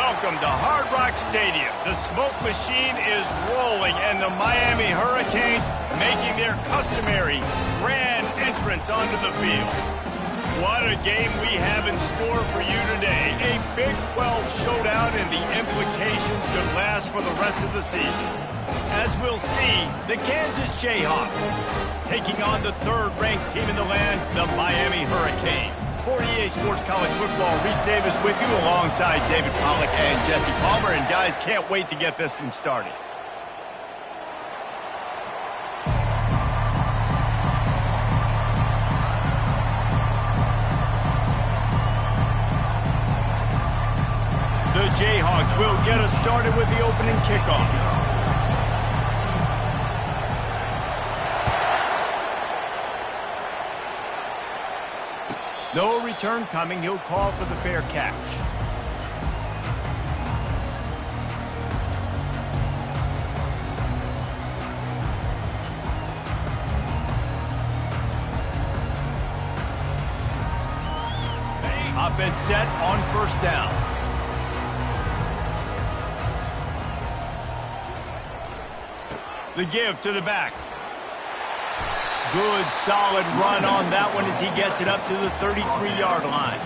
Welcome to Hard Rock Stadium. The smoke machine is rolling, and the Miami Hurricanes making their customary grand entrance onto the field. What a game we have in store for you today. A Big 12 showdown, and the implications could last for the rest of the season. As we'll see, the Kansas Jayhawks taking on the third-ranked team in the land, the Miami Hurricanes. For EA Sports College Football, Reese Davis with you alongside David Pollack and Jesse Palmer. And guys, can't wait to get this one started. The Jayhawks will get us started with the opening kickoff. No return coming. He'll call for the fair catch. Offense set on first down. The give to the back. Good, solid run on that one as he gets it up to the 33-yard line.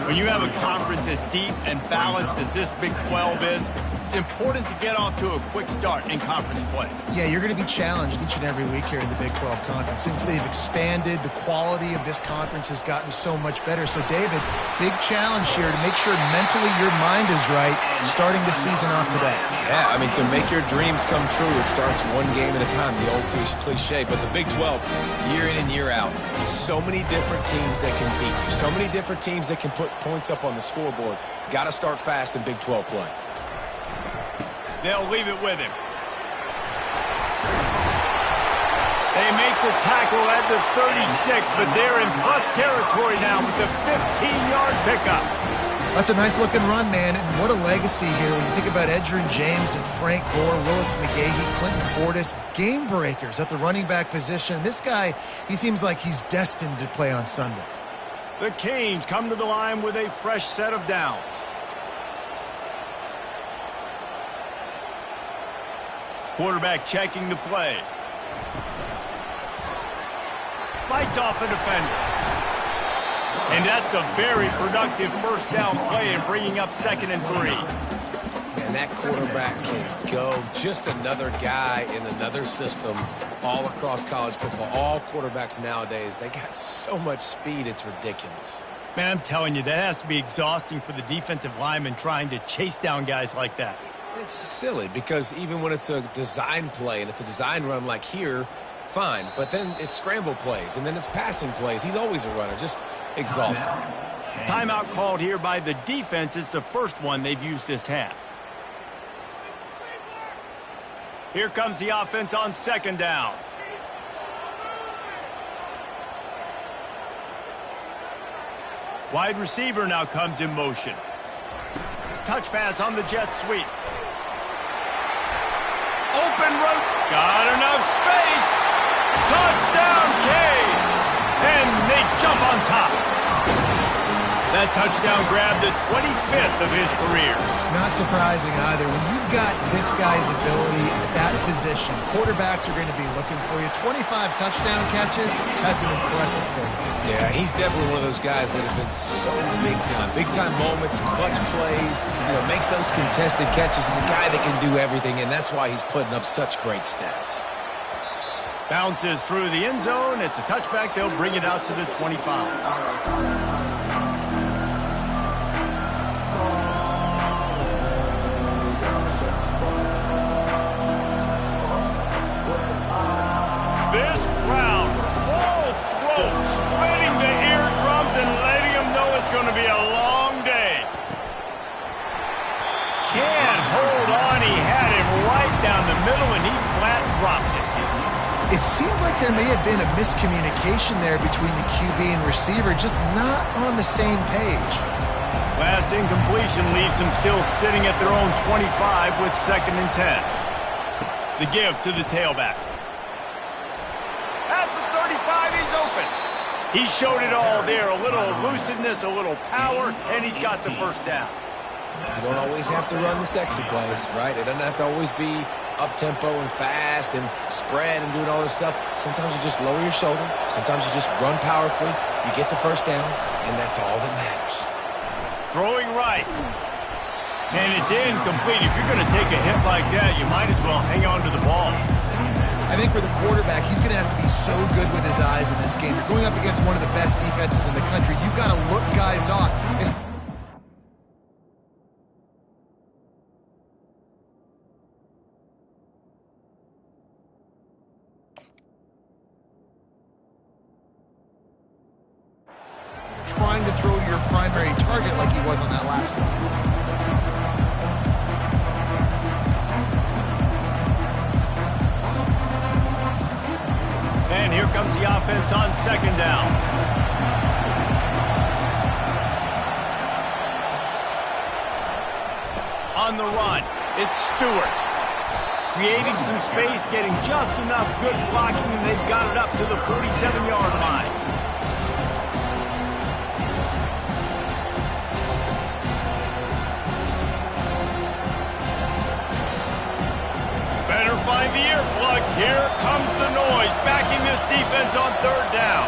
When you have a conference as deep and balanced as this Big 12 is, it's important to get off to a quick start in conference play. Yeah, you're going to be challenged each and every week here in the Big 12 Conference. Since they've expanded, the quality of this conference has gotten so much better. So, David, big challenge here to make sure mentally your mind is right starting this season off today. Yeah, I mean, to make your dreams come true, it starts one game at a time, the old cliche. But the Big 12, year in and year out, so many different teams that can beat you, so many different teams that can put points up on the scoreboard. Got to start fast in Big 12 play. They'll leave it with him. They make the tackle at the 36, but they're in plus territory now with the 15-yard pickup. That's a nice-looking run, man, and what a legacy here when you think about Edgerrin James and Frank Gore, Willis McGahee, Clinton Portis, game breakers at the running back position. This guy, he seems like he's destined to play on Sunday. The Canes come to the line with a fresh set of downs. Quarterback checking the play. Fights off a defender. And that's a very productive first down play in bringing up 2nd and 3. And that quarterback can go. Just another guy in another system all across college football. All quarterbacks nowadays, they got so much speed, it's ridiculous. Man, I'm telling you, that has to be exhausting for the defensive lineman trying to chase down guys like that. It's silly because even when it's a design play and it's a design run like here, fine. But then it's scramble plays and then it's passing plays. He's always a runner. Just exhausting. Timeout called here by the defense. It's the first one they've used this half. Here comes the offense on 2nd down. Wide receiver now comes in motion. Touch pass on the jet sweep. Open run. Got enough space. Touchdown, Canes. And they jump on top. That touchdown grabbed the 25th of his career. Not surprising either. When you've got this guy's ability at that position, quarterbacks are going to be looking for you. 25 touchdown catches, that's an impressive thing. Yeah, he's definitely one of those guys that have been so big time. Big time moments, clutch plays, makes those contested catches. He's a guy that can do everything, and that's why he's putting up such great stats. Bounces through the end zone. It's a touchback. They'll bring it out to the 25. This crowd, full throat, splitting the eardrums and letting them know it's going to be a long day. Can't hold on. He had him right down the middle, and he flat dropped it. It seemed like there may have been a miscommunication there between the QB and receiver, just not on the same page. Last incompletion leaves them still sitting at their own 25 with 2nd and 10. The give to the tailback. At the 35, he's open. He showed it all there. A little elusiveness, a little power, and he's got the first down. You don't always have to run the sexy plays, right? It doesn't have to always be up-tempo and fast and spread and doing all this stuff. Sometimes you just lower your shoulder. Sometimes you just run powerfully. You get the first down, and that's all that matters. Throwing right. And it's incomplete. If you're going to take a hit like that, you might as well hang on to the ball. I think for the quarterback, he's going to have to be so good with his eyes in this game. You're going up against one of the best defenses in the country. You've got to look guys off. Trying to throw to your primary target like he was on that last one. And here comes the offense on second down. On the run, it's Stewart. Creating some space, getting just enough good blocking, and they've got it up to the 47-yard line. Better find the earplugs. Here comes the noise, backing this defense on third down.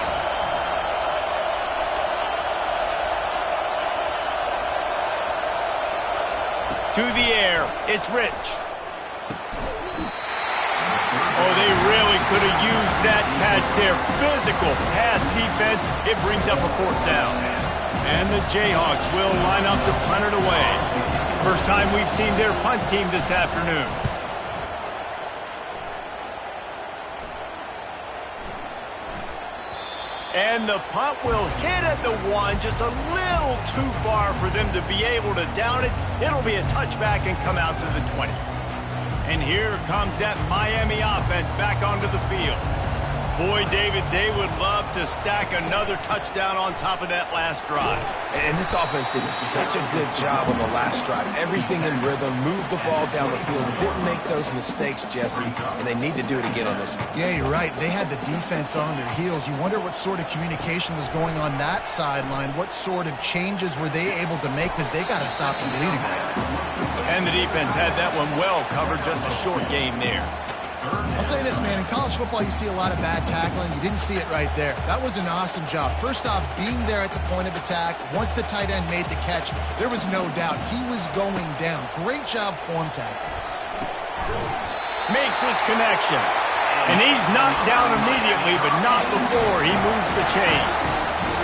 To the air, it's Rich. Oh, they really could have used that catch there. Physical pass defense. It brings up a fourth down. And the Jayhawks will line up to punt it away. First time we've seen their punt team this afternoon. And the punt will hit at the one, just a little too far for them to be able to down it. It'll be a touchback and come out to the 20. And here comes that Miami offense back onto the field. Boy, David, they would love to stack another touchdown on top of that last drive. And this offense did such a good job on the last drive. Everything in rhythm, moved the ball down the field, didn't make those mistakes, Jesse, and they need to do it again on this one. Yeah, you're right. They had the defense on their heels. You wonder what sort of communication was going on that sideline. What sort of changes were they able to make, because they got to stop the bleeding right now. And the defense had that one well covered, just a short game there. I'll say this, man. In college football, you see a lot of bad tackling. You didn't see it right there. That was an awesome job. First off, being there at the point of attack. Once the tight end made the catch, there was no doubt he was going down. Great job form tackle. Makes his connection. And he's knocked down immediately, but not before he moves the chains.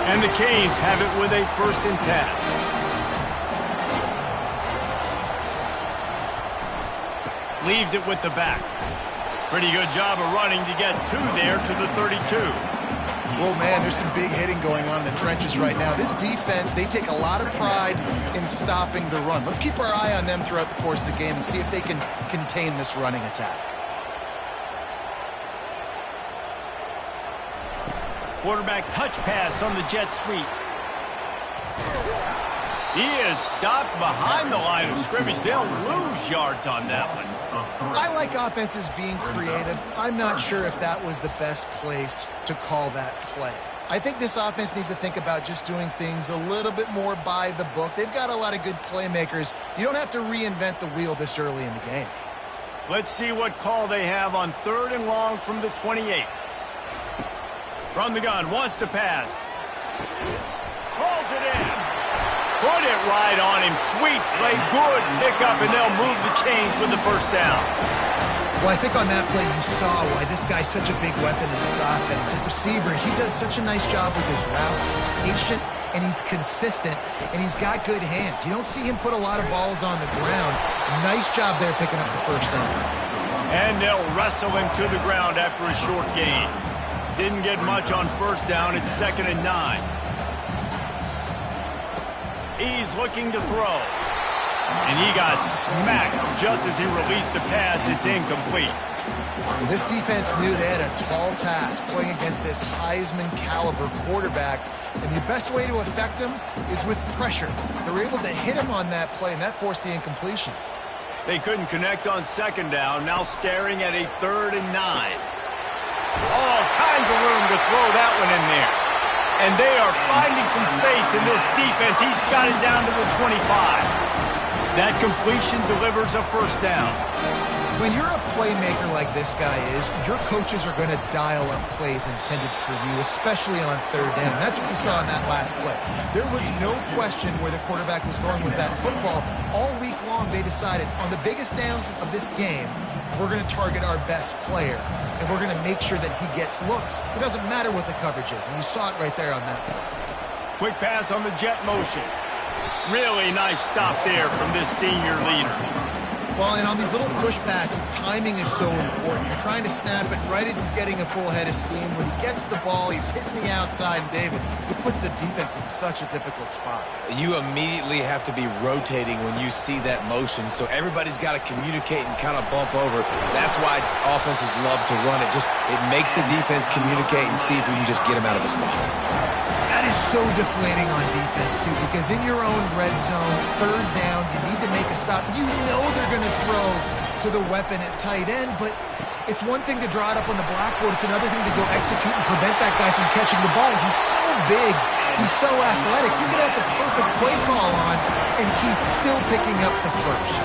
And the Canes have it with a 1st and 10. Leaves it with the back. Pretty good job of running to get 2 there to the 32. Well, man, there's some big hitting going on in the trenches right now. This defense, they take a lot of pride in stopping the run. Let's keep our eye on them throughout the course of the game and see if they can contain this running attack. Quarterback touch pass on the jet sweep. He is stopped behind the line of scrimmage. They'll lose yards on that one. I like offenses being creative. I'm not sure if that was the best place to call that play. I think this offense needs to think about just doing things a little bit more by the book. They've got a lot of good playmakers. You don't have to reinvent the wheel this early in the game. Let's see what call they have on 3rd and long from the 28. From the gun, wants to pass. Rolls it in. Put it right on him. Sweet play, good pickup, and they'll move the chains with the 1st down. Well, I think on that play you saw why this guy's such a big weapon in this offense. At receiver, he does such a nice job with his routes. He's patient, and he's consistent, and he's got good hands. You don't see him put a lot of balls on the ground. Nice job there picking up the 1st down. And they'll wrestle him to the ground after a short gain. Didn't get much on 1st down. It's 2nd and 9. He's looking to throw. And he got smacked just as he released the pass. It's incomplete. This defense knew they had a tall task playing against this Heisman caliber quarterback. And the best way to affect him is with pressure. They were able to hit him on that play, and that forced the incompletion. They couldn't connect on 2nd down. Now staring at a 3rd and 9. All kinds of room to throw that one in there. And they are finding some space in this defense. He's got it down to the 25. That completion delivers a first down. When you're a playmaker like this guy is, your coaches are going to dial up plays intended for you, especially on third down. That's what you saw in that last play. There was no question where the quarterback was going with that football. All week long, they decided on the biggest downs of this game, we're going to target our best player, and we're going to make sure that he gets looks. It doesn't matter what the coverage is, and you saw it right there on that play. Quick pass on the jet motion. Really nice stop there from this senior leader. Well, and on these little push passes, timing is so important. You're trying to snap it right as he's getting a full head of steam. When he gets the ball, he's hitting the outside, and David, it puts the defense in such a difficult spot. You immediately have to be rotating when you see that motion, so everybody's got to communicate and kind of bump over. That's why offenses love to run it. It makes the defense communicate and see if we can just get him out of the spot. That is so deflating on defense, too, because in your own red zone, third down, you need to make a stop. You know they're going to throw to the weapon at tight end, but it's one thing to draw it up on the blackboard. It's another thing to go execute and prevent that guy from catching the ball. He's so big. He's so athletic. You could have the perfect play call on, and he's still picking up the first.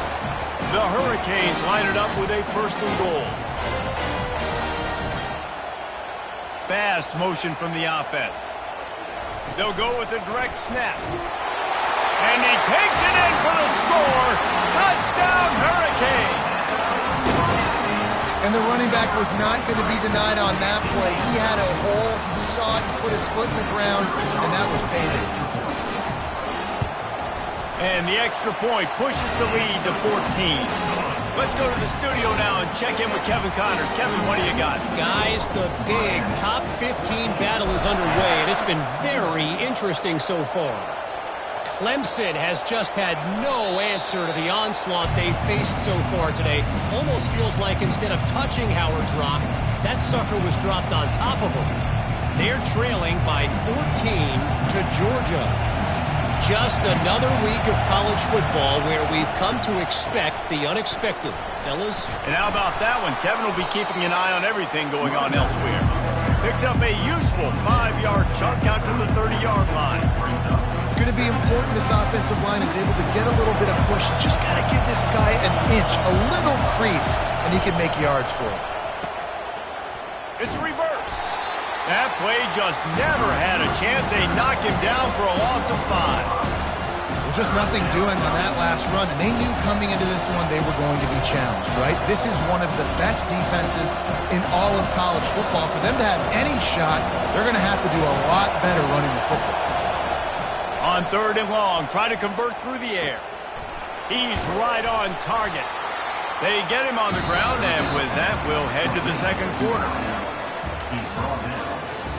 The Hurricanes line it up with a first and goal. Fast motion from the offense. They'll go with a direct snap. And he takes it in for the score. Touchdown, Hurricane. And the running back was not going to be denied on that play. He had a hole. He saw it. He put his foot in the ground, and that was payday. And the extra point pushes the lead to 14. Let's go to the studio now and check in with Kevin Connors. Kevin, what do you got? Guys, the big top 15 battle is underway, and it's been very interesting so far. Clemson has just had no answer to the onslaught they've faced so far today. Almost feels like instead of touching Howard's Rock, that sucker was dropped on top of him. They're trailing by 14 to Georgia. Just another week of college football where we've come to expect the unexpected. Fellas? And how about that one? Kevin will be keeping an eye on everything going on elsewhere. Picks up a useful 5-yard chunk out to the 30-yard line. It's going to be important this offensive line is able to get a little bit of push. Just got to give this guy an inch, a little crease, and he can make yards for it. It's a reverse. That play just never had a chance. They knocked him down for a loss of 5. Well, just nothing doing on that last run, and they knew coming into this one they were going to be challenged, right? This is one of the best defenses in all of college football. For them to have any shot, they're going to have to do a lot better running the football. On third and long, try to convert through the air. He's right on target. They get him on the ground, and with that, we'll head to the second quarter. He's brought in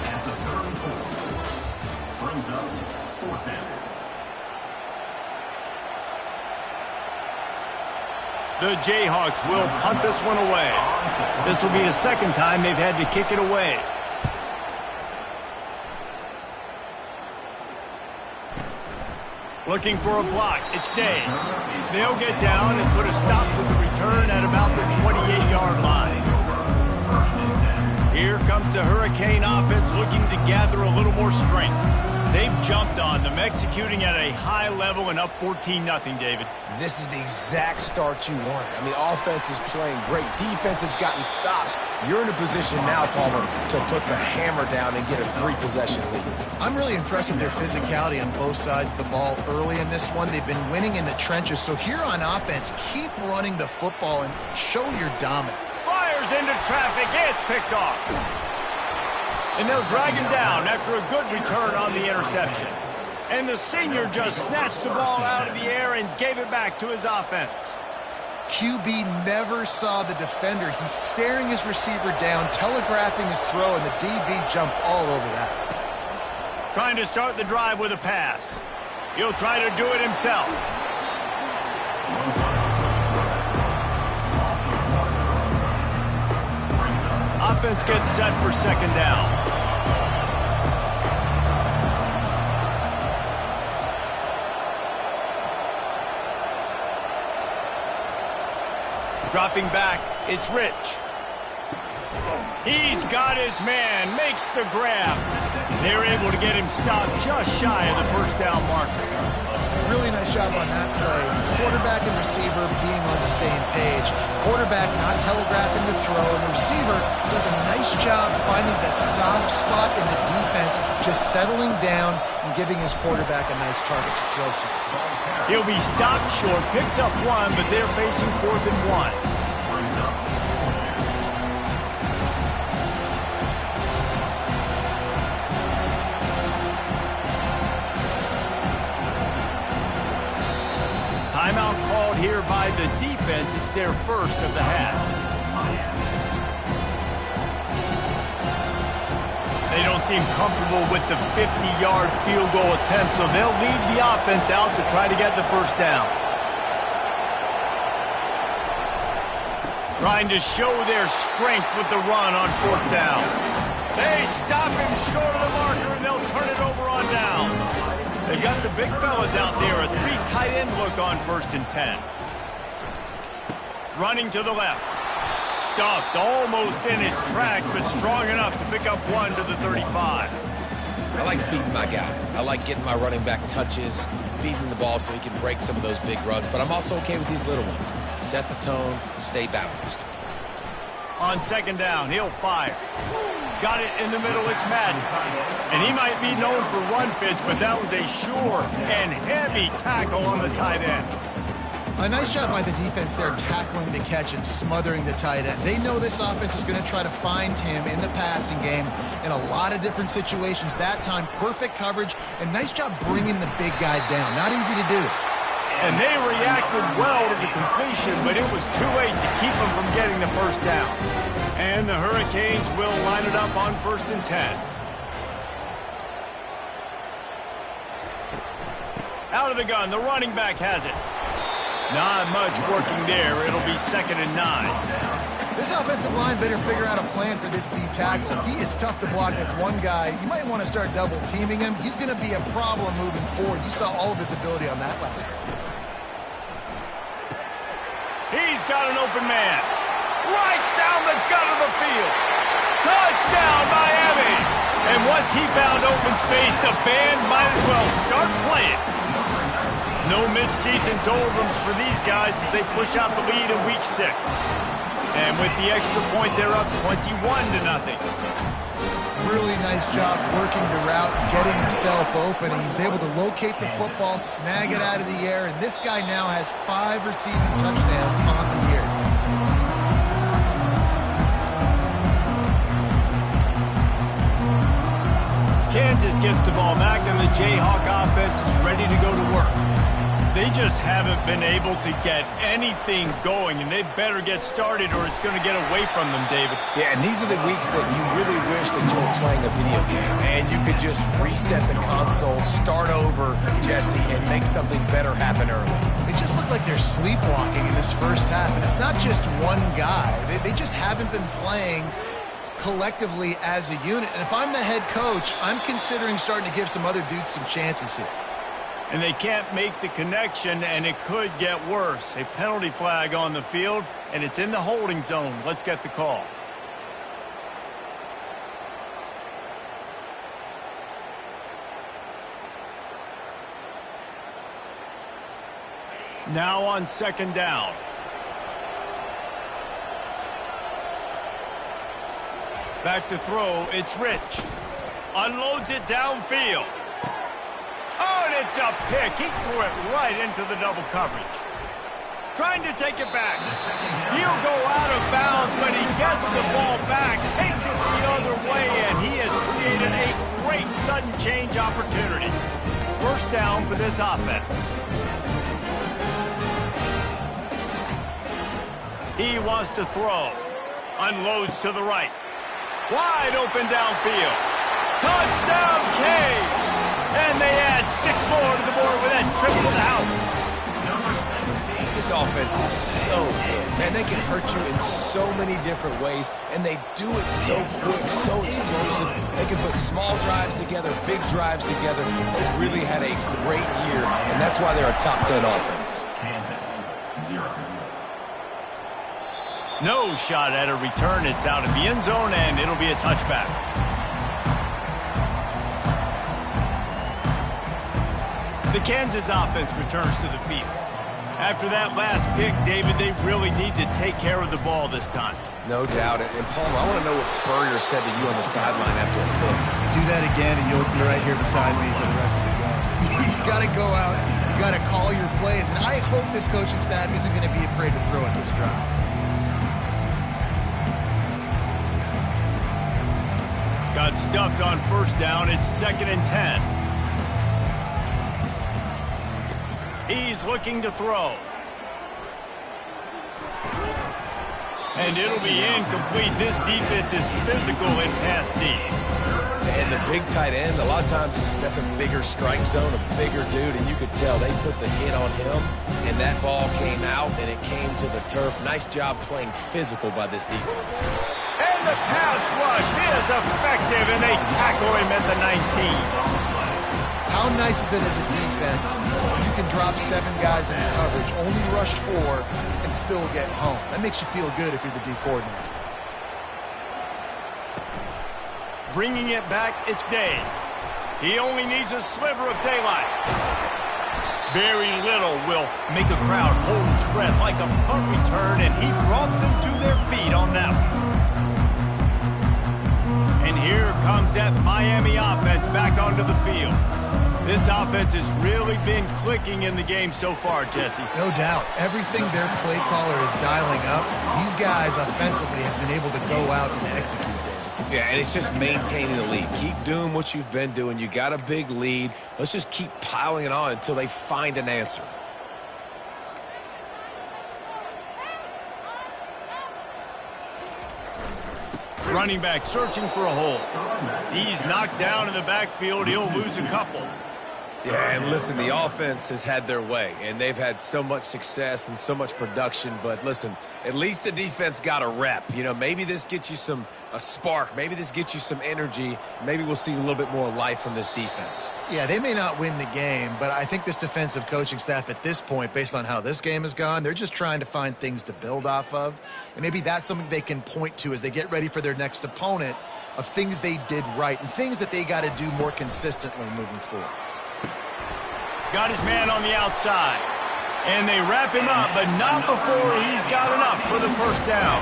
at the 34. Brings up fourth down. The Jayhawks will punt this one away. This will be the second time they've had to kick it away. Looking for a block. It's Day. They'll get down and put a stop to the return at about the 28-yard line. Here comes the Hurricane offense looking to gather a little more strength. They've jumped on them, executing at a high level and up 14-0, David. This is the exact start you want. I mean, offense is playing great. Defense has gotten stops. You're in a position now, Palmer, to put the hammer down and get a 3-possession lead. I'm really impressed with their physicality on both sides of the ball early in this one. They've been winning in the trenches. So here on offense, keep running the football and show you're dominant. Fires into traffic. It's picked off. And they'll drag him down after a good return on the interception. And the senior just snatched the ball out of the air and gave it back to his offense. QB never saw the defender. He's staring his receiver down, telegraphing his throw, and the DB jumped all over that. Trying to start the drive with a pass. He'll try to do it himself. Offense gets set for second down. Dropping back, it's Rich. He's got his man, makes the grab. They're able to get him stopped just shy of the first down marker. really nice job on that play. Quarterback and receiver being on the same page. Quarterback not telegraphing the throw, and the receiver does a nice job finding the soft spot in the defense, just settling down and giving his quarterback a nice target to throw to. He'll be stopped short, picks up one, but they're facing 4th and 1. Timeout called here by the defense. It's their first of the half. They don't seem comfortable with the 50-yard field goal attempt, so they'll lead the offense out to try to get the first down. Trying to show their strength with the run on 4th down. They stop him short of the marker, and they'll turn it over on downs. They've got the big fellas out there, a 3 tight end look on 1st and 10. Running to the left. Stuffed almost in his tracks, but strong enough to pick up one to the 35. I like feeding my guy. I like getting my running back touches, feeding the ball so he can break some of those big runs, but I'm also okay with these little ones. Set the tone, stay balanced. On 2nd down, he'll fire. Got it in the middle, it's Madden. And he might be known for run fits, but that was a sure and heavy tackle on the tight end. A nice job by the defense there, tackling the catch and smothering the tight end. They know this offense is going to try to find him in the passing game in a lot of different situations. That time, perfect coverage, and nice job bringing the big guy down. Not easy to do. And they reacted well to the completion, but it was too late to keep them from getting the first down. And the Hurricanes will line it up on 1st and 10. Out of the gun, the running back has it. Not much working there. It'll be 2nd and 9. This offensive line better figure out a plan for this D tackle. He is tough to block with one guy. You might want to start double teaming him. He's going to be a problem moving forward. You saw all of his ability on that last one. He's got an open man. Right down the gut of the field. Touchdown, Miami. And once he found open space, the band might as well start playing. No mid-season doldrums for these guys as they push out the lead in Week 6. And with the extra point, they're up 21-0. Really nice job working the route, getting himself open, and he was able to locate the football, snag it out of the air, and this guy now has 5 receiving touchdowns on the year. Kansas gets the ball back, and the Jayhawk offense is ready to go to work. They just haven't been able to get anything going, and they better get started or it's going to get away from them, David. Yeah, and these are the weeks that you really wish that you were playing a video game, and you could just reset the console, start over, Jesse, and make something better happen early. It just looked like they're sleepwalking in this first half, and it's not just one guy. They just haven't been playing collectively as a unit. And if I'm the head coach, I'm considering starting to give some other dudes some chances here. And they can't make the connection, and it could get worse. A penalty flag on the field, and it's in the holding zone. Let's get the call. Now on 2nd down. Back to throw, it's Rich. Unloads it downfield. Oh, and it's a pick. He threw it right into the double coverage. Trying to take it back. He'll go out of bounds, but he gets the ball back, takes it the other way, and he has created a great sudden change opportunity. First down for this offense. He wants to throw. Unloads to the right. Wide open downfield. Touchdown, Canes! And they add 6 more to the board with that trip to the house. This offense is so good. Man, they can hurt you in so many different ways, and they do it so quick, so explosive. They can put small drives together, big drives together. They really had a great year, and that's why they're a top 10 offense. Kansas, 0. No shot at a return. It's out in the end zone, and it'll be a touchback. The Kansas offense returns to the field. After that last pick, David, they really need to take care of the ball this time. No doubt. And Palmer, I want to know what Spurrier said to you on the sideline after a pick. Do that again, and you'll be right here beside me for the rest of the game. You got to go out. You got to call your plays. And I hope this coaching staff isn't going to be afraid to throw at this drive. Got stuffed on first down. It's 2nd and 10. He's looking to throw. And it'll be incomplete. This defense is physical in pass D. And the big tight end, a lot of times that's a bigger strike zone, a bigger dude, and you could tell they put the hit on him, and that ball came out, and it came to the turf. Nice job playing physical by this defense. And the pass rush is effective, and they tackle him at the 19. How nice is it as a defense? You can drop 7 guys in coverage, only rush 4, and still get home. That makes you feel good if you're the D coordinator. Bringing it back, it's Day. He only needs a sliver of daylight. Very little will make a crowd hold its breath like a punt return, and he brought them to their feet on that one. And here comes that Miami offense back onto the field. This offense has really been clicking in the game so far, Jesse. No doubt. Everything their play caller is dialing up, these guys offensively have been able to go out and execute it. Yeah, and it's just maintaining the lead. Keep doing what you've been doing. You got a big lead. Let's just keep piling it on until they find an answer. Running back searching for a hole. He's knocked down in the backfield. He'll lose a couple. Yeah, and listen, the offense has had their way, and they've had so much success and so much production. But listen, at least the defense got a rep. You know, maybe this gets you a spark. Maybe this gets you some energy. Maybe we'll see a little bit more life from this defense. Yeah, they may not win the game, but I think this defensive coaching staff at this point, based on how this game has gone, they're just trying to find things to build off of. And maybe that's something they can point to as they get ready for their next opponent, of things they did right and things that they got to do more consistently moving forward. Got his man on the outside. And they wrap him up, but not before he's got enough for the first down.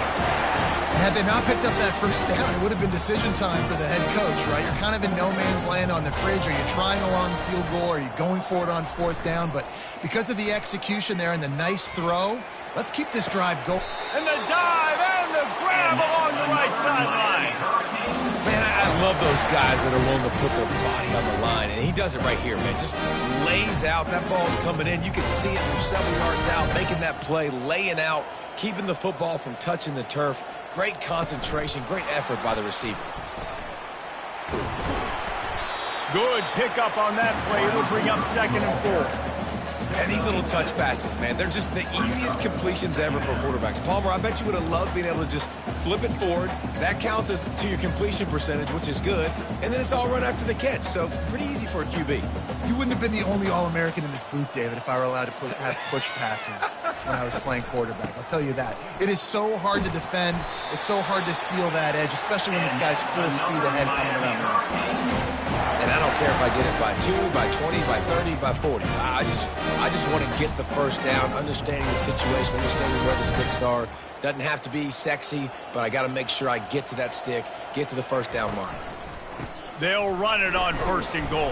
And had they not picked up that first down, it would have been decision time for the head coach, right? You're kind of in no man's land on the fridge. Are you trying a long field goal? Are you going for it on 4th down? But because of the execution there and the nice throw, let's keep this drive going. And the dive and the grab along the right sideline. Man, I love those guys that are willing to put their body on the line, and he does it right here, man. Just lays out. That ball's coming in. You can see it from several yards out, making that play, laying out, keeping the football from touching the turf. Great concentration, great effort by the receiver. Good pickup on that play. It'll bring up 2nd and 4. And these little touch passes, man, they're just the easiest completions ever for quarterbacks. Palmer, I bet you would have loved being able to just flip it forward. That counts as to your completion percentage, which is good. And then it's all run after the catch, so pretty easy for a QB. You wouldn't have been the only All-American in this booth, David, if I were allowed to have push passes when I was playing quarterback. I'll tell you that. It is so hard to defend. It's so hard to seal that edge, especially when this guy's full speed ahead coming around the outside. And I don't care if I get it by 2, by 20, by 30, by 40. I just want to get the first down, understanding the situation, understanding where the sticks are. Doesn't have to be sexy, but I got to make sure I get to that stick, get to the first down mark. They'll run it on 1st and goal.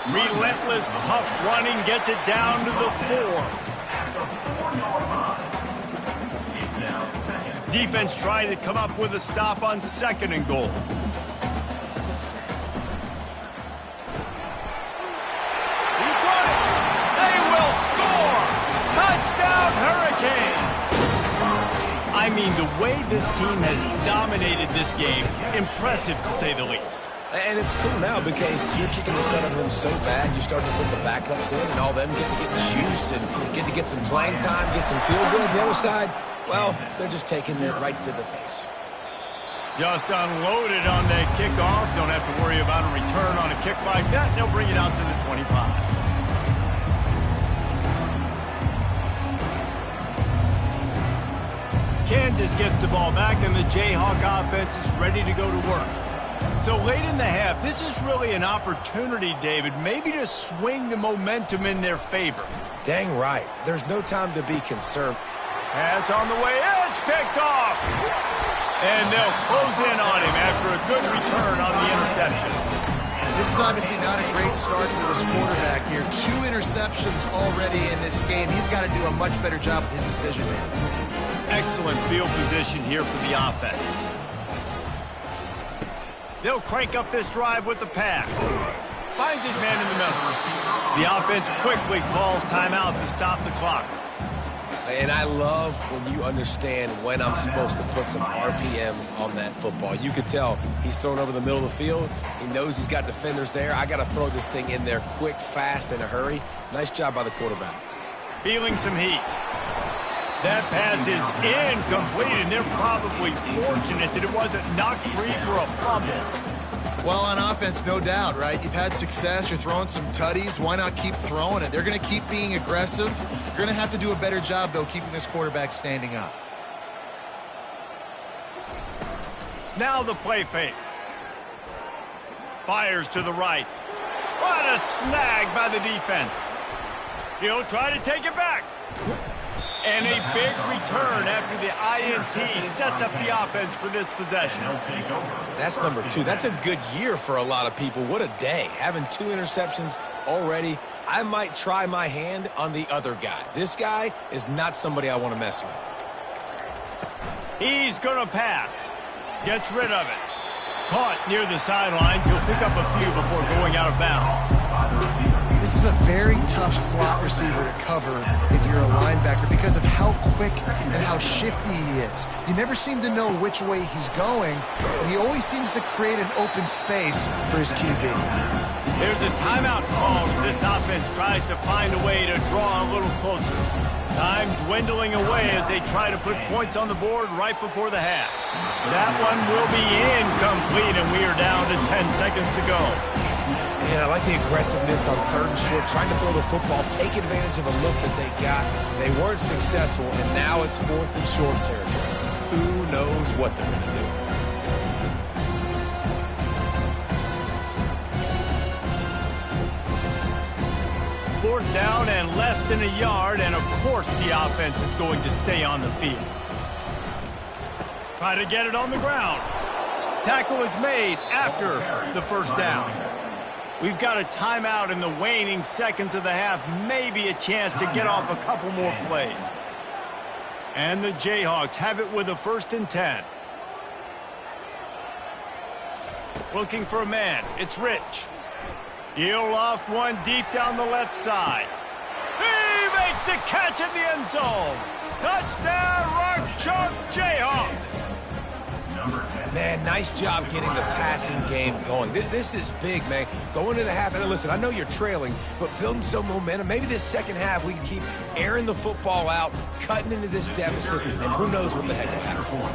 Relentless, tough running gets it down to the 4. Defense trying to come up with a stop on 2nd and goal. Touchdown, Hurricanes! I mean, the way this team has dominated this game, impressive to say the least. And it's cool now because you're kicking the front of them so bad, you're starting to put the backups in, and all them get to get juice and get to get some playing time, get some feel good. The other side, well, they're just taking it right to the face. Just unloaded on that kickoff. Don't have to worry about a return on a kick like that. They'll bring it out to the 25. Kansas gets the ball back, and the Jayhawk offense is ready to go to work. So late in the half, this is really an opportunity, David, maybe to swing the momentum in their favor. Dang right. There's no time to be concerned. Pass on the way. It's picked off. And they'll close in on him after a good return on the interception. This is obviously not a great start for this quarterback here. 2 interceptions already in this game. He's got to do a much better job with his decision-making. Excellent field position here for the offense. They'll crank up this drive with the pass. Finds his man in the middle. The offense quickly calls timeout to stop the clock. And I love when you understand when I'm supposed to put some RPMs on that football. You could tell he's thrown over the middle of the field. He knows he's got defenders there. I got to throw this thing in there quick, fast, in a hurry. Nice job by the quarterback. Feeling some heat. That pass is incomplete, and they're probably fortunate that it wasn't knocked free for a fumble. Well, on offense, no doubt, right? You've had success. You're throwing some tutties. Why not keep throwing it? They're going to keep being aggressive. You're going to have to do a better job, though, keeping this quarterback standing up. Now the play fake. Fires to the right. What a snag by the defense. He'll try to take it back. And a big return after the INT sets up the offense for this possession. That's number 2. That's a good year for a lot of people. What a day. Having 2 interceptions already. I might try my hand on the other guy. This guy is not somebody I want to mess with. He's going to pass. Gets rid of it. Caught near the sidelines. He'll pick up a few before going out of bounds. This is a very tough slot receiver to cover if you're a linebacker because of how quick and how shifty he is. You never seem to know which way he's going, and he always seems to create an open space for his QB. There's a timeout call as this offense tries to find a way to draw a little closer. Time dwindling away as they try to put points on the board right before the half. That one will be incomplete, and we are down to 10 seconds to go. And I like the aggressiveness on 3rd and short, trying to throw the football, take advantage of a look that they got. They weren't successful, and now it's 4th and short territory. Who knows what they're going to do? Fourth down and less than a yard, and of course the offense is going to stay on the field. Try to get it on the ground. Tackle is made after the first down. We've got a timeout in the waning seconds of the half, maybe a chance to get off a couple more plays. And the Jayhawks have it with a 1st and 10. Looking for a man. It's Rich. He'll loft one deep down the left side. He makes the catch in the end zone. Touchdown, Rock Chalk Jayhawks. Man, nice job getting the passing game going. This is big, man. Going into the half, and listen, I know you're trailing, but building some momentum. Maybe this second half we can keep airing the football out, cutting into this deficit, and who knows what the heck will happen.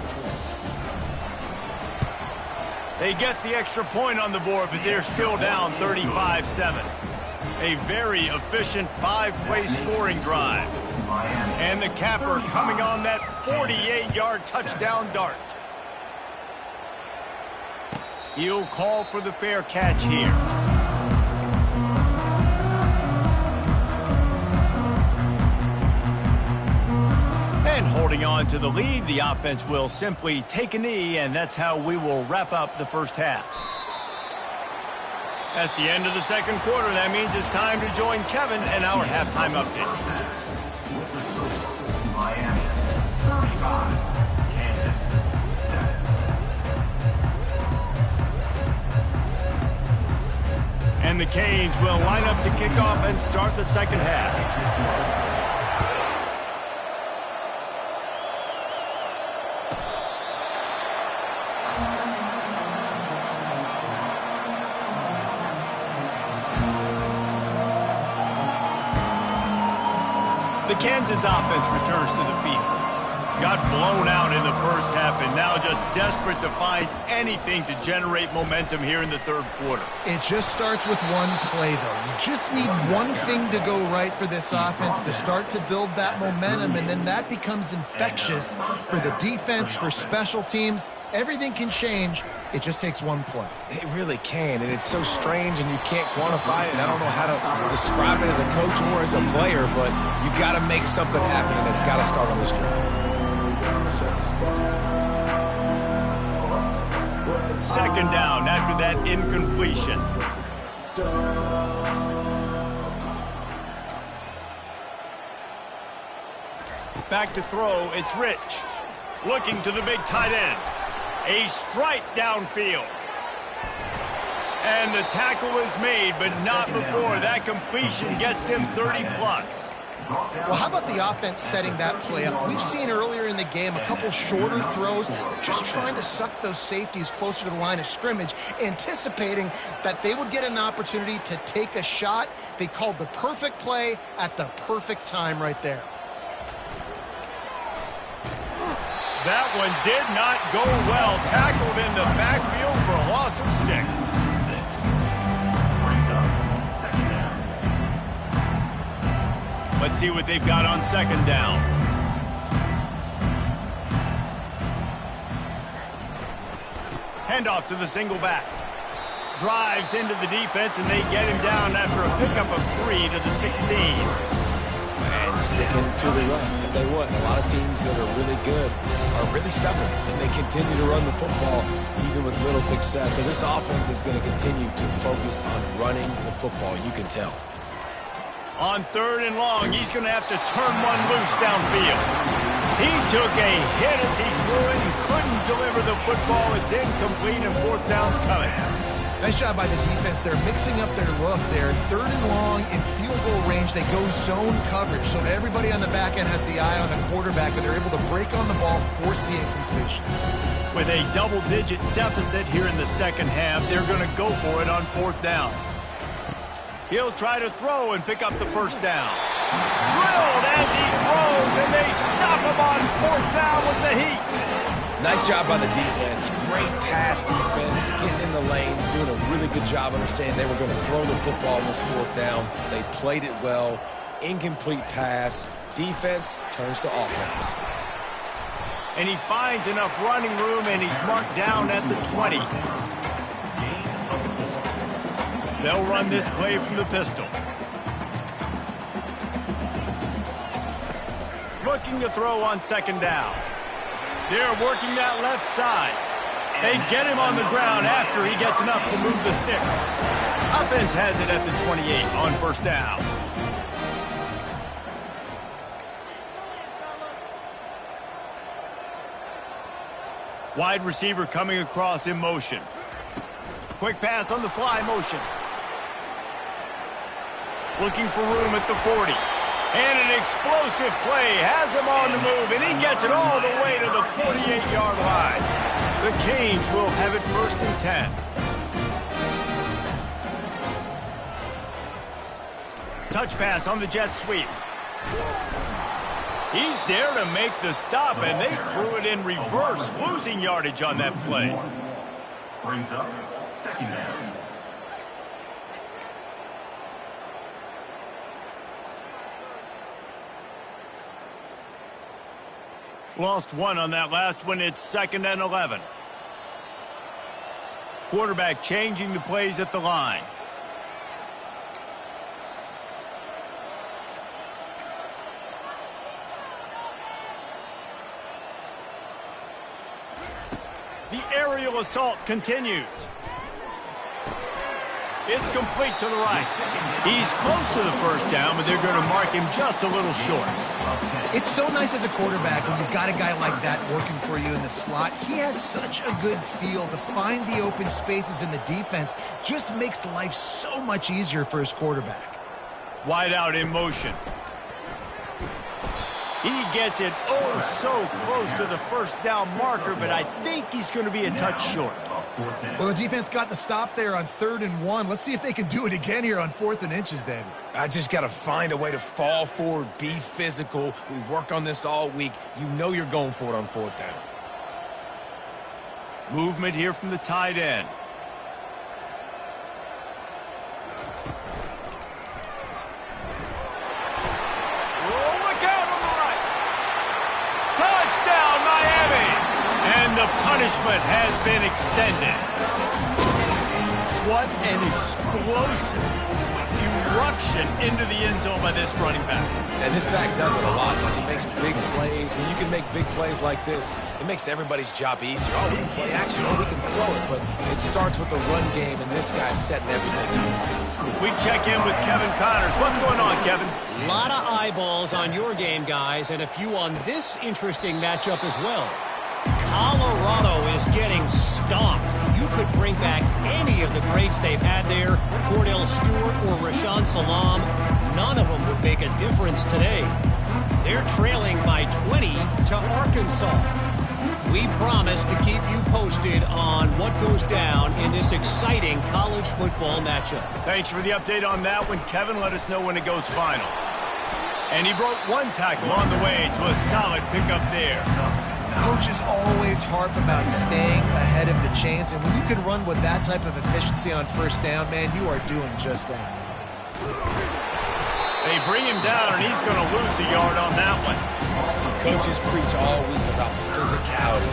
They get the extra point on the board, but they're still down 35-7. A very efficient 5-play scoring drive. And the capper coming on that 48-yard touchdown dart. He'll call for the fair catch here. And holding on to the lead, the offense will simply take a knee, and that's how we will wrap up the first half. That's the end of the second quarter. That means it's time to join Kevin in our halftime update. With the score, Miami 35, Kansas 7. And the Canes will line up to kick off and start the second half. The Kansas offense returns to the field. got blown out in the first half and now just desperate to find anything to generate momentum here in the third quarter. It just starts with one play, though. You just need one thing to go right for this offense to start to build that momentum, and then that becomes infectious for the defense, for special teams. Everything can change. It just takes one play. It really can, and it's so strange, and you can't quantify it. I don't know how to describe it as a coach or as a player, but you got to make something happen, and it's got to start on this drive. Second down after that incompletion. Back to throw, it's Rich. Looking to the big tight end. A strike downfield. And the tackle is made, but not before that completion gets them 30+. Well, how about the offense setting that play up? We've seen earlier in the game a couple shorter throws. They're just trying to suck those safeties closer to the line of scrimmage, anticipating that they would get an opportunity to take a shot. They called the perfect play at the perfect time right there. That one did not go well. Tackled in the backfield for a loss of 6. Let's see what they've got on second down. Handoff to the single back. Drives into the defense, and they get him down after a pickup of 3 to the 16. And sticking to the run. I'll tell you what, a lot of teams that are really good are really stubborn, and they continue to run the football even with little success. So this offense is going to continue to focus on running the football, you can tell. On third and long, he's going to have to turn one loose downfield. He took a hit as he threw it and couldn't deliver the football. It's incomplete, and fourth down's coming. Nice job by the defense. They're mixing up their look. They're third and long in field goal range. They go zone coverage, so everybody on the back end has the eye on the quarterback, and they're able to break on the ball, force the incompletion. With a double-digit deficit here in the second half, they're going to go for it on fourth down. He'll try to throw and pick up the first down. Drilled as he throws, and they stop him on fourth down with the heat. Nice job by the defense. Great pass defense, getting in the lanes, doing a really good job understanding they were going to throw the football on this fourth down. They played it well. Incomplete pass. Defense turns to offense. And he finds enough running room, and he's marked down at the 20. They'll run this play from the pistol. Looking to throw on second down. They're working that left side. They get him on the ground after he gets enough to move the sticks. Offense has it at the 28 on first down. Wide receiver coming across in motion. Quick pass on the fly motion. Looking for room at the 40. And an explosive play has him on the move, and he gets it all the way to the 48-yard line. The Canes will have it first and 10. Touch pass on the jet sweep. He's there to make the stop, and they threw it in reverse, losing yardage on that play. Brings up second down. Lost one on that last one. It's second and 11. Quarterback changing the plays at the line. The aerial assault continues. It's complete to the right. He's close to the first down, but they're going to mark him just a little short. It's so nice as a quarterback when you've got a guy like that working for you in the slot. He has such a good feel to find the open spaces in the defense. Just makes life so much easier for his quarterback. Wide out in motion. He gets it oh so close to the first down marker, but I think he's going to be a touch short. fourth down. Well, the defense got the stop there on 3rd and 1. Let's see if they can do it again here on 4th and inches, David. I just got to find a way to fall forward, be physical. We work on this all week. You know you're going for it on 4th down. Movement here from the tight end. Oh, look out on the right. Touchdown, Miami! And the punishment has been extended. What an explosive eruption into the end zone by this running back. And this back does it a lot. He makes big plays. When you can make big plays like this, it makes everybody's job easier. Oh, we can play action. Oh, we can throw it. But it starts with the run game, and this guy's setting everything up. We check in with Kevin Connors. What's going on, Kevin? A lot of eyeballs on your game, guys, and a few on this interesting matchup as well. Colorado is getting stomped. You could bring back any of the greats they've had there, Cordell Stewart or Rashaan Salam. None of them would make a difference today. They're trailing by 20 to Arkansas. We promise to keep you posted on what goes down in this exciting college football matchup. Thanks for the update on that one, Kevin. Let us know when it goes final. And he broke one tackle on the way to a solid pickup there. Coaches always harp about staying ahead of the chains, and when you can run with that type of efficiency on 1st down, man, you are doing just that. They bring him down, and he's going to lose a yard on that one. Coaches preach all week about physicality.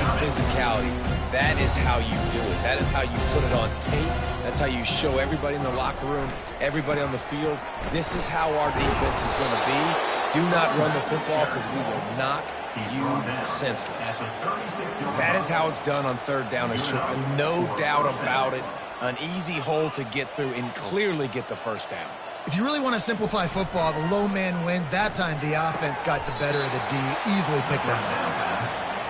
That is how you do it. That is how you put it on tape. That's how you show everybody in the locker room, everybody on the field. This is how our defense is going to be. Do not run the football because we will knock you senseless. That is how it's done on 3rd down. It's true. No doubt about it. An easy hole to get through and clearly get the 1st down. If you really want to simplify football, the low man wins. That time the offense got the better of the D. Easily picked that up.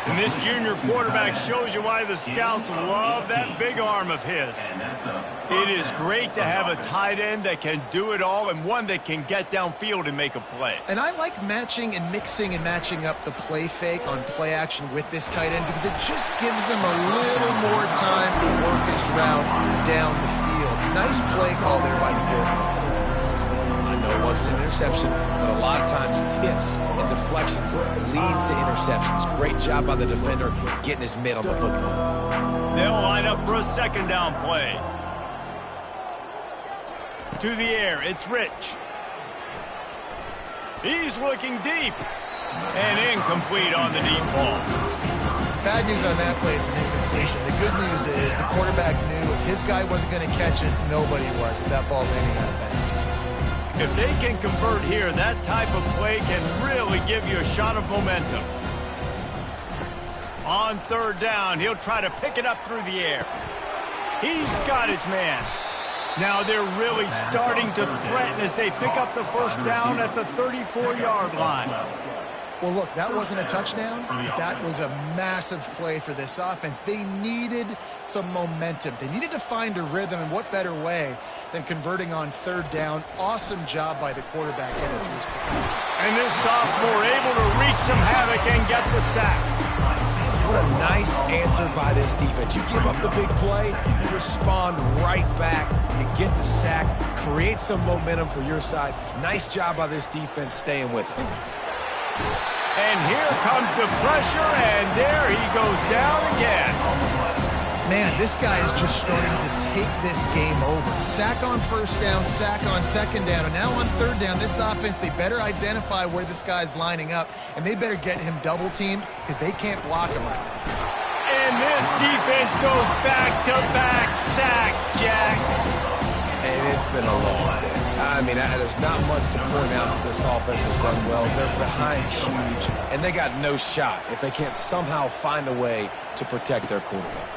And this junior quarterback shows you why the scouts love that big arm of his. It is great to have a tight end that can do it all and one that can get downfield and make a play. And I like matching and mixing and matching up the play fake on play action with this tight end because it just gives him a little more time to work his route down the field. Nice play call there by the quarterback. It wasn't an interception, but a lot of times tips and deflections leads to interceptions. Great job by the defender getting his mitt on the football. They'll line up for a 2nd down play. To the air, it's Rich. He's looking deep. And incomplete on the deep ball. Bad news on that play, it's an incompletion. The good news is the quarterback knew if his guy wasn't going to catch it, nobody was with that ball landing out of bounds. If they can convert here, that type of play can really give you a shot of momentum. On 3rd down, he'll try to pick it up through the air. He's got his man. Now they're really starting to threaten as they pick up the 1st down at the 34-yard line. Well, look, that wasn't a touchdown, but that was a massive play for this offense. They needed some momentum. They needed to find a rhythm, and what better way than converting on 3rd down. Awesome job by the quarterback. And this sophomore able to wreak some havoc and get the sack. What a nice answer by this defense. You give up the big play, you respond right back, you get the sack, create some momentum for your side. Nice job by this defense staying with it. And here comes the pressure, and there he goes down again. Man, this guy is just starting to take this game over. Sack on 1st down, sack on 2nd down, and now on 3rd down, this offense, they better identify where this guy's lining up, and they better get him double-teamed because they can't block him right now. And this defense goes back-to-back sack, Jack. And it's been a long day. I mean, there's not much to point out that this offense has done well. They're behind huge, and they got no shot if they can't somehow find a way to protect their quarterback.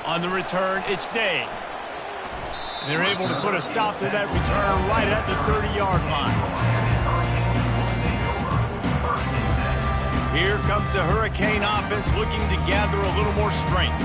On the return, it's Day. They're able to put a stop to that return right at the 30-yard line. Here comes the Hurricane offense looking to gather a little more strength.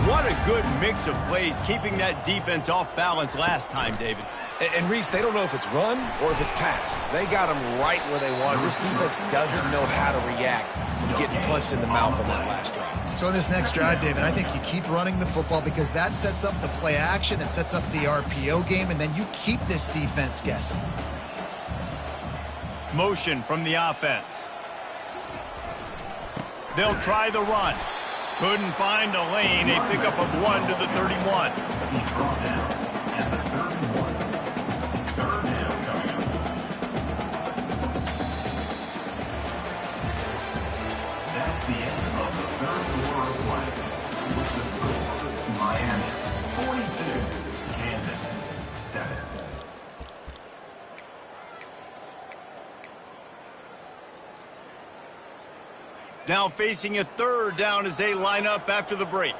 What a good mix of plays keeping that defense off balance last time, David. And Reese, they don't know if it's run or if it's pass. They got them right where they want. This defense doesn't know how to react from getting punched in the mouth on that last drive. So in this next drive, David, I think you keep running the football because that sets up the play action, it sets up the RPO game, and then you keep this defense guessing. Motion from the offense. They'll try the run. Couldn't find a lane. A pickup of 1 to the 31. He's brought down at the 31. Third down coming up. That's the end of the third quarter of play. With the score, Miami 42, Kansas 7. Now facing a third down as they line up after the break.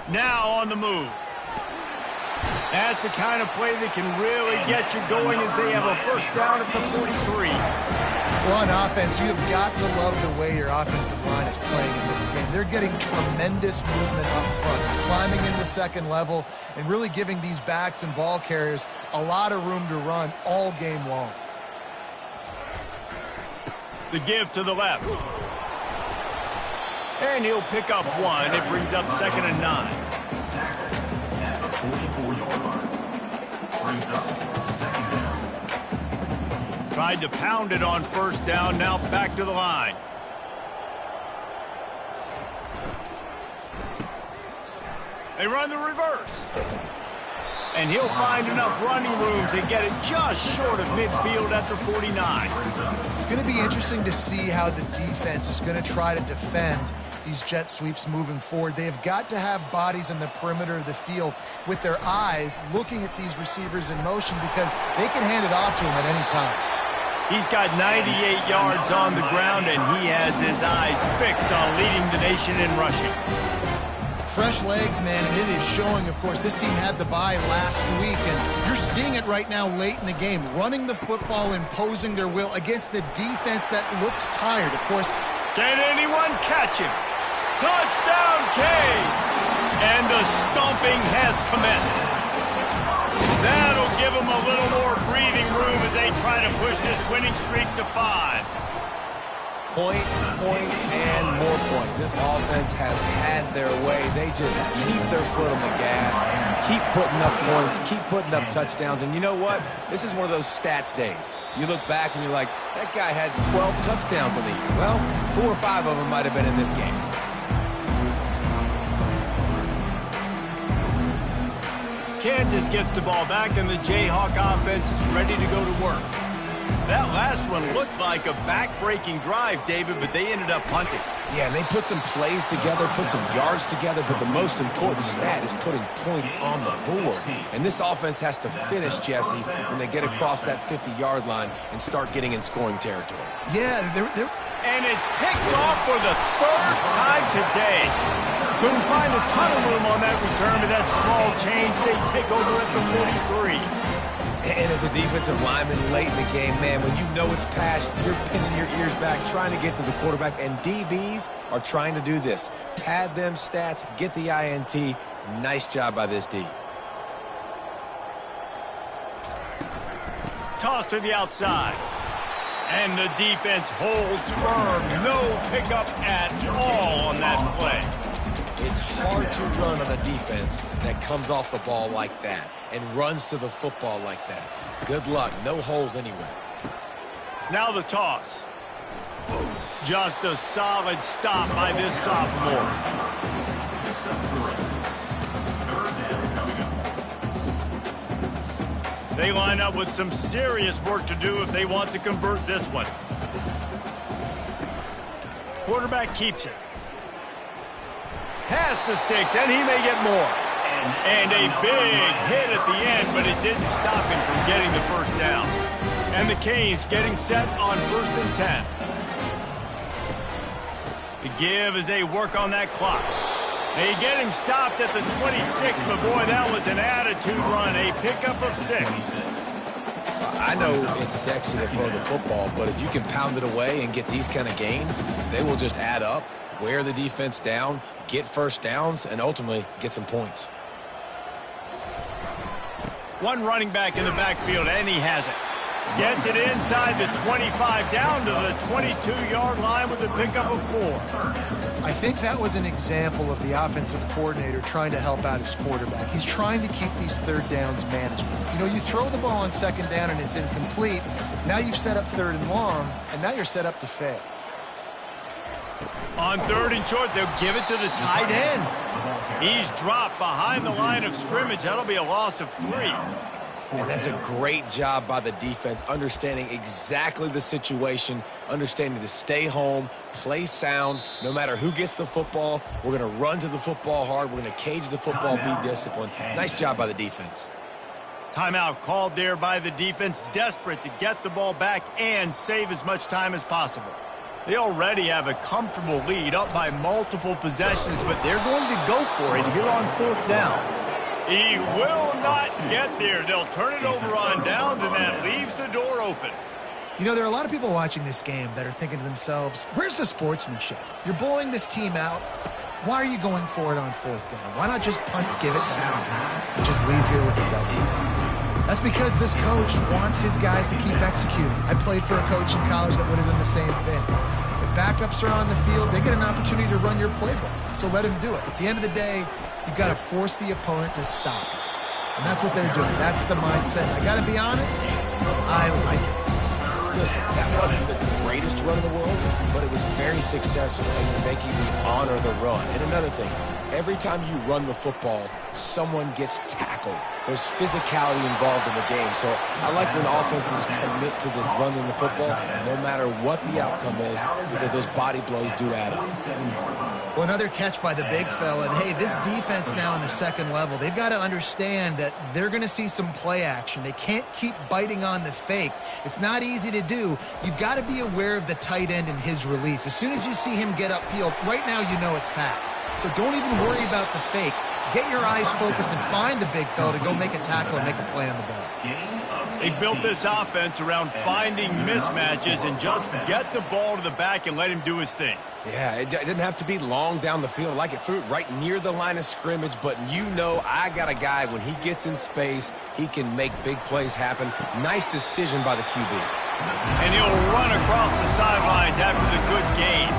Now on the move. That's the kind of play that can really get you going as they have a first down at the 43. Well, on offense, you've got to love the way your offensive line is playing in this game. They're getting tremendous movement up front, climbing in the second level, and really giving these backs and ball carriers a lot of room to run all game long. The give to the left. And he'll pick up 1. It brings up 2nd and 9. Tackle at the 44-yard line. Brings up 2nd down. Tried to pound it on first down. Now back to the line. They run the reverse. And he'll find enough running room to get it just short of midfield at the 49. It's going to be interesting to see how the defense is going to try to defend these jet sweeps moving forward. They have got to have bodies in the perimeter of the field with their eyes looking at these receivers in motion because they can hand it off to them at any time. He's got 98 yards on the ground, and he has his eyes fixed on leading the nation in rushing. Fresh legs, man, and it is showing, of course. This team had the bye last week, and you're seeing it right now late in the game, running the football, imposing their will against the defense that looks tired. Of course, can anyone catch him? Touchdown, Canes! And the stomping has commenced. That'll give them a little more breathing room as they try to push this winning streak to 5. Points, and more points. This offense has had their way. They just keep their foot on the gas, keep putting up points, keep putting up touchdowns. And you know what? This is one of those stats days. You look back and you're like, that guy had 12 touchdowns in the year. Well, 4 or 5 of them might have been in this game. Kansas gets the ball back, and the Jayhawk offense is ready to go to work. That last one looked like a back-breaking drive, David, but they ended up punting. Yeah, and they put some plays together, put some yards together, but the most important stat is putting points on the board. And this offense has to finish, Jesse, when they get across that 50-yard line and start getting in scoring territory. yeah, And it's picked off for the 3rd time today. Couldn't find a ton of room on that return, but that small change, they take over at the 43. And as a defensive lineman late in the game, man, when you know it's pass, you're pinning your ears back, trying to get to the quarterback, and DBs are trying to do this. Pad them stats, get the INT. Nice job by this D. Toss to the outside. And the defense holds firm. No pickup at all on that play. It's hard to run on a defense that comes off the ball like that and runs to the football like that. Good luck. No holes anywhere. Now the toss. Just a solid stop by this sophomore. They line up with some serious work to do if they want to convert this one. Quarterback keeps it. Pass the sticks, and he may get more. And a big hit at the end, but it didn't stop him from getting the first down. And the Canes getting set on 1st and 10. The give as they work on that clock. They get him stopped at the 26, but boy, that was an attitude run. A pickup of 6. I know it's sexy to throw the football, but if you can pound it away and get these kind of gains, they will just add up, wear the defense down, get first downs, and ultimately get some points. One running back in the backfield, and he has it. Gets it inside the 25, down to the 22-yard line with a pickup of 4. I think that was an example of the offensive coordinator trying to help out his quarterback. He's trying to keep these third downs manageable. You know, you throw the ball on second down and it's incomplete. Now you've set up third and long, and now you're set up to fail. On third and short, they'll give it to the tight end. He's dropped behind the line of scrimmage. That'll be a loss of 3. And that's a great job by the defense, understanding exactly the situation, understanding to stay home, play sound. No matter who gets the football, we're going to run to the football hard. We're going to cage the football, be disciplined. Nice job by the defense. Timeout called there by the defense, desperate to get the ball back and save as much time as possible. They already have a comfortable lead, up by multiple possessions, but they're going to go for it here on 4th down. He will not get there. They'll turn it over on downs, and that leaves the door open. You know, there are a lot of people watching this game that are thinking to themselves, where's the sportsmanship? You're blowing this team out. Why are you going for it on 4th down? Why not just punt, give it down, and just leave here with a W? That's because this coach wants his guys to keep executing. I played for a coach in college that would have done the same thing. If backups are on the field, they get an opportunity to run your playbook, so let him do it. At the end of the day, you've got to force the opponent to stop. And that's what they're doing. That's the mindset. I got to be honest, I like it. Listen, that wasn't the greatest run in the world, but it was very successful in making me honor the run. And another thing, every time you run the football, someone gets tackled. There's physicality involved in the game. So I like when offenses commit to the running the football, no matter what the outcome is, because those body blows do add up. Well, another catch by the big fella. And, hey, this defense now in the second level, they've got to understand that they're going to see some play action. They can't keep biting on the fake. It's not easy to do. You've got to be aware of the tight end and his release. As soon as you see him get upfield, right now you know it's pass. So don't even worry about the fake. Get your eyes focused and find the big fella to go make a tackle and make a play on the ball. They built this offense around finding mismatches and just get the ball to the back and let him do his thing. Yeah, it didn't have to be long down the field. Like it threw it right near the line of scrimmage, but you know I got a guy, when he gets in space, he can make big plays happen. Nice decision by the QB. And he'll run across the sidelines after the good gain.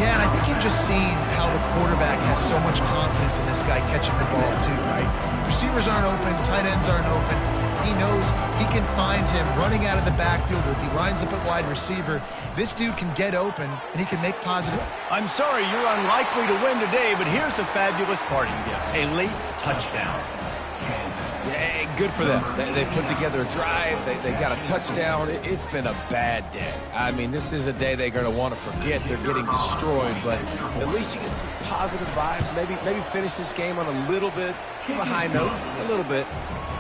Yeah, and I think you've just seen how the quarterback has so much confidence in this guy catching the ball too, right? Receivers aren't open, tight ends aren't open. He knows he can find him running out of the backfield, or if he lines up at wide receiver, this dude can get open and he can make positive. I'm sorry, you're unlikely to win today, but here's a fabulous parting gift. A late touchdown. Yeah, good for them. They put together a drive. They got a touchdown. It's been a bad day. I mean, this is a day they're going to want to forget. They're getting destroyed, but at least you get some positive vibes. Maybe finish this game on a little bit of a high note, a little bit.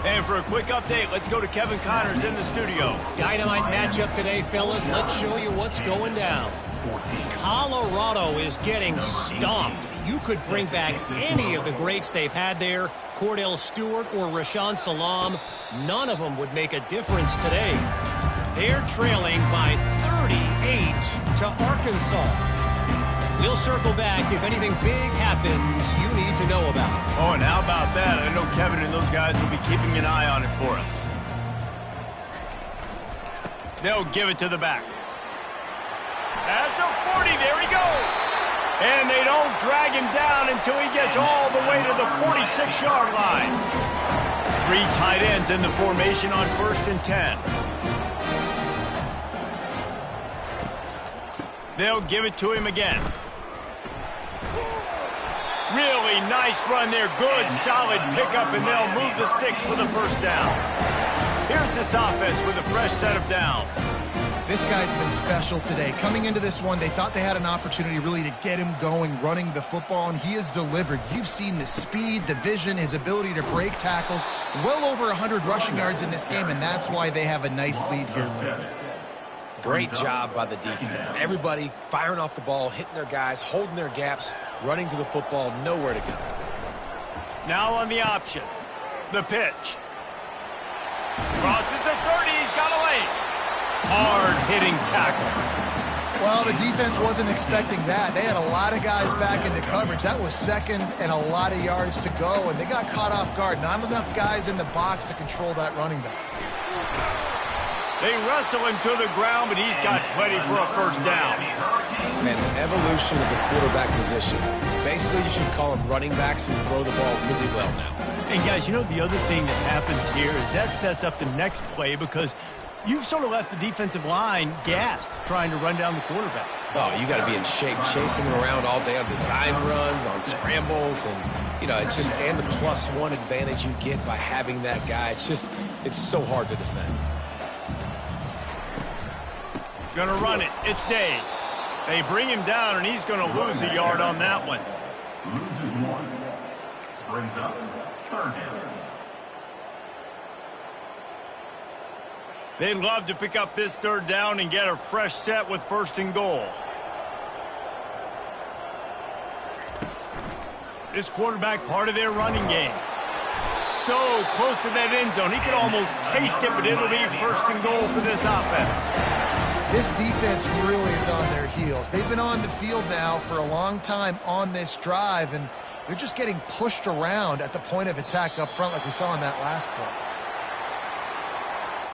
And for a quick update, let's go to Kevin Connors in the studio. Dynamite matchup today, fellas. Let's show you what's going down. Colorado is getting stomped. You could bring back any of the greats they've had there, Cordell Stewart or Rashaan Salaam. None of them would make a difference today. They're trailing by 38 to Arkansas. We'll circle back if anything big happens you need to know about. Oh, and how about that? I know Kevin and those guys will be keeping an eye on it for us. They'll give it to the back. At the 40, there he goes. And they don't drag him down until he gets all the way to the 46-yard line. 3 tight ends in the formation on 1st and 10. They'll give it to him again. Really nice run there. Good, solid pickup, and they'll move the sticks for the first down. Here's this offense with a fresh set of downs. This guy's been special today. Coming into this one, they thought they had an opportunity really to get him going, running the football, and he has delivered. You've seen the speed, the vision, his ability to break tackles. Well over 100 rushing yards in this game, and that's why they have a nice lead here late. Great job by the defense. Everybody firing off the ball, hitting their guys, holding their gaps, running to the football, nowhere to go. Now on the option. The pitch. Crosses the 30s. hard-hitting tackle. Well, the defense wasn't expecting that. They had a lot of guys back into coverage. That was second and a lot of yards to go, and they got caught off guard. Not enough guys in the box to control that running back. They wrestle him to the ground, but he's got plenty for a first down. And the evolution of the quarterback position. Basically, you should call them running backs who throw the ball really well now. And guys, you know the other thing that happens here is that sets up the next play because you've sort of left the defensive line gassed trying to run down the quarterback. Oh, you got to be in shape, chasing him around all day on design runs, on scrambles, and, you know, it's just, and the +1 advantage you get by having that guy. It's so hard to defend. Gonna run it. It's Dave. They bring him down, and he's gonna lose a yard on that one. Loses 1. Brings up 3rd down. They'd love to pick up this 3rd down and get a fresh set with 1st and goal. This quarterback part of their running game. So close to that end zone. He could almost taste it, but it'll be 1st and goal for this offense. This defense really is on their heels. They've been on the field now for a long time on this drive, and they're just getting pushed around at the point of attack up front like we saw in that last play.